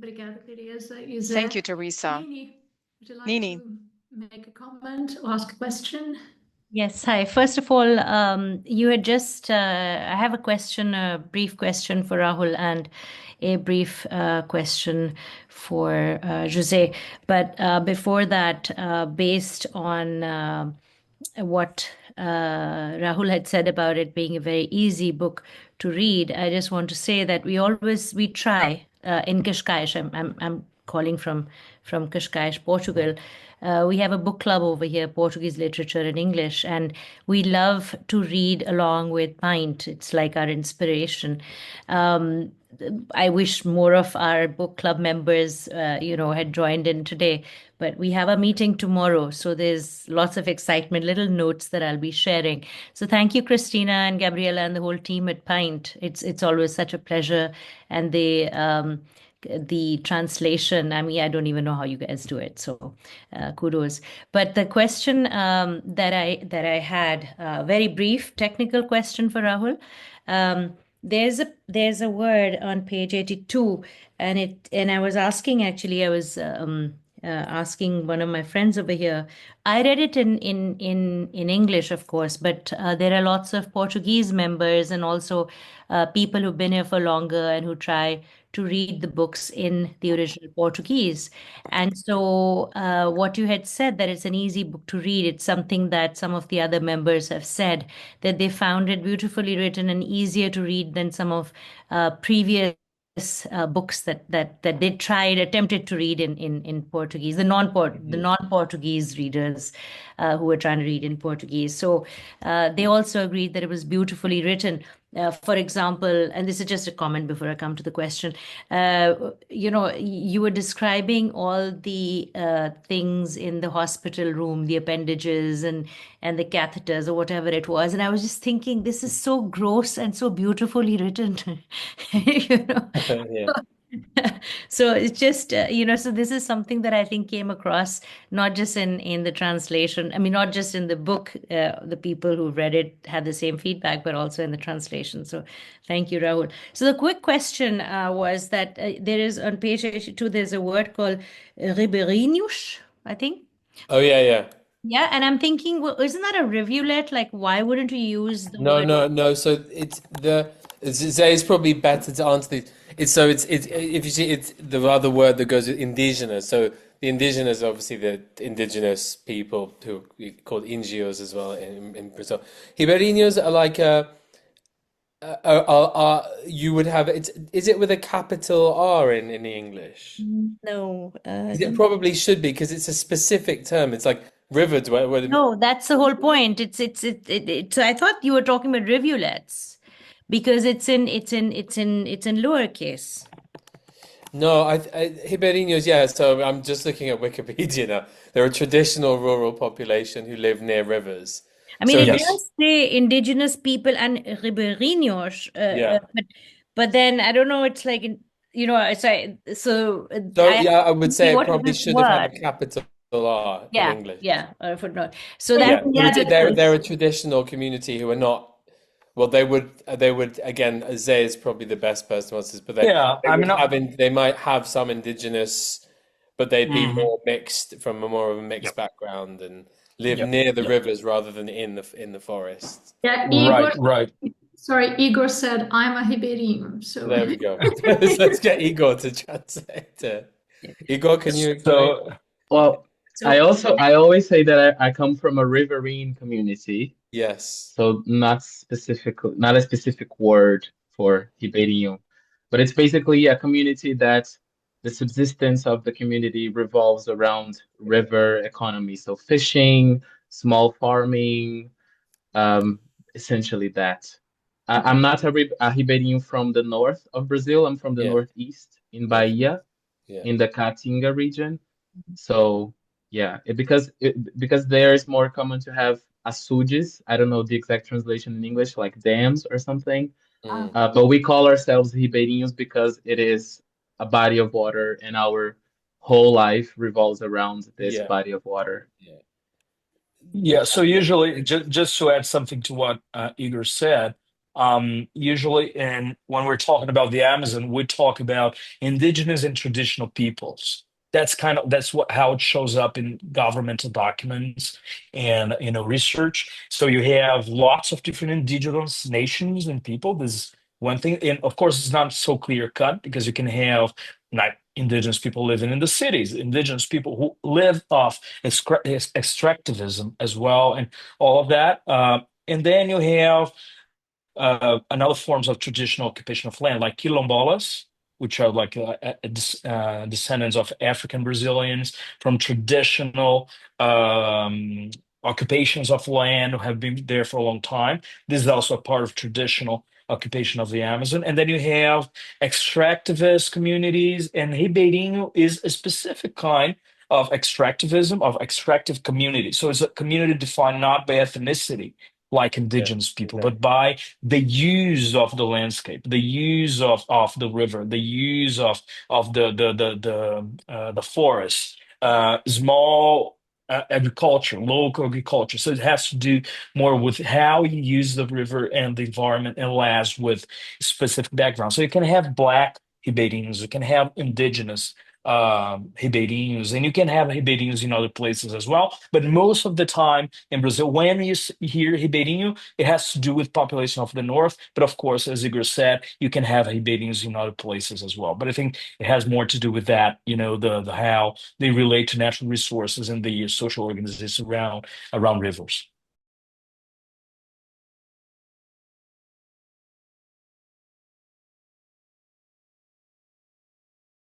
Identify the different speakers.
Speaker 1: Obrigada, Teresa. José,
Speaker 2: Thank you, Teresa.
Speaker 1: Nini, would you like
Speaker 2: Nini.
Speaker 1: to make a comment or ask a question?
Speaker 3: Yes, hi. First of all, you had just, I have a question, a brief question for Rahul and a brief question for Jose. But before that, based on what Rahul had said about it being a very easy book to read, I just want to say that we try in Cascais. I'm calling from Cascais, Portugal. We have a book club over here, Portuguese literature and English, and we love to read along with PinT. It's like our inspiration. I wish more of our book club members, had joined in today. But we have a meeting tomorrow, so there's lots of excitement, little notes that I'll be sharing. So thank you, Christina and Gabriela and the whole team at PinT. It's always such a pleasure, and the translation, I mean, I don't even know how you guys do it, so kudos. But the question that I had, very brief technical question for Rahul. There's a word on page 82, and I was asking, actually, I was asking one of my friends over here. I read it in English, of course, but there are lots of Portuguese members and also people who've been here for longer and who try to read the books in the original Portuguese. And so what you had said, that it's an easy book to read, it's something that some of the other members have said, that they found it beautifully written and easier to read than some of previous books that they attempted to read in Portuguese, the non-Portuguese readers who were trying to read in Portuguese. So they also agreed that it was beautifully written. For example, and this is just a comment before I come to the question, you were describing all the things in the hospital room, the appendages and the catheters or whatever it was. And I was just thinking, this is so gross and so beautifully written.
Speaker 4: Yeah.
Speaker 3: So it's just, so this is something that I think came across not just in the translation. I mean, not just in the book, the people who read it had the same feedback, but also in the translation. So thank you, Rahul. So the quick question was that there is on page 82, there's a word called ribeirinhos, I think.
Speaker 4: Oh, yeah.
Speaker 3: Yeah, and I'm thinking, well, isn't that a rivulet? Like, why wouldn't you use the word?
Speaker 4: No. So it's probably better to answer this. It's if you see, it's the other word that goes with indigenous. So the indigenous, obviously the indigenous people who we call Índios as well in Brazil. Ribeirinhos are like you would have it. Is it with a capital R in the English?
Speaker 3: No.
Speaker 4: It probably should be because it's a specific term. It's like rivers where
Speaker 3: No, that's the whole point. So I thought you were talking about rivulets because it's in lowercase.
Speaker 4: No, Ribeirinhos, yeah. So I'm just looking at Wikipedia now. They're a traditional rural population who live near rivers.
Speaker 3: I mean,
Speaker 4: So
Speaker 3: it
Speaker 4: yes.
Speaker 3: does say indigenous people and ribeirinhos,
Speaker 4: Yeah.
Speaker 3: but then I don't know. It's like it's like so.
Speaker 4: I would say it
Speaker 3: what is
Speaker 4: probably
Speaker 3: this
Speaker 4: should have had
Speaker 3: word?
Speaker 4: a capital R in English.
Speaker 3: Yeah, or a footnote. So
Speaker 4: Yeah,
Speaker 3: that's
Speaker 4: they're a traditional community who are not. Well, they would again. Zay is probably the best person to answer this, but they might have some indigenous, but they'd be more mixed from more of a mixed background and live near the rivers rather than in the forest.
Speaker 1: Yeah, Igor,
Speaker 5: Right.
Speaker 1: Sorry, Igor said I'm a Ribeirinho. So
Speaker 4: There we go. Let's get Igor to translate. Igor, can you explain?
Speaker 5: Well, I always say that I come from a riverine community.
Speaker 4: Yes.
Speaker 5: So not a specific word for Ribeirinho, but it's basically a community that the subsistence of the community revolves around river economy. So fishing, small farming, essentially that. I'm not a Ribeirinho from the north of Brazil. I'm from the northeast in Bahia, in the Caatinga region. So yeah, because there is more common to have açudes. I don't know the exact translation in English, like dams or something. But we call ourselves Ribeirinhos because it is a body of water, and our whole life revolves around this body of water.
Speaker 4: Yeah.
Speaker 5: So usually, just to add something to what Igor said,
Speaker 2: Usually, and when we're talking about the Amazon, we talk about indigenous and traditional peoples. That's how it shows up in governmental documents and research. So you have lots of different indigenous nations and people. There's one thing, and of course, it's not so clear cut because you can have not indigenous people living in the cities, indigenous people who live off extractivism as well, and all of that. And then you have another forms of traditional occupation of land, like quilombolas, which are like descendants of African Brazilians from traditional occupations of land who have been there for a long time. This is also a part of traditional occupation of the Amazon. And then you have extractivist communities, and ribeirinho is a specific kind of extractivism, of extractive community. So it's a community defined not by ethnicity, like indigenous people, but by the use of the landscape, the use of the river, the use of the forest, small agriculture, local agriculture. So it has to do more with how you use the river and the environment, and less with specific background. So you can have Black ribeirinhos, you can have indigenous ribeirinhos, and you can have ribeirinhos in other places as well. But most of the time in Brazil, when you hear ribeirinho, it has to do with population of the north. But of course, as Igor said, you can have ribeirinhos in other places as well. But I think it has more to do with that, the how they relate to natural resources and the social organizations around rivers.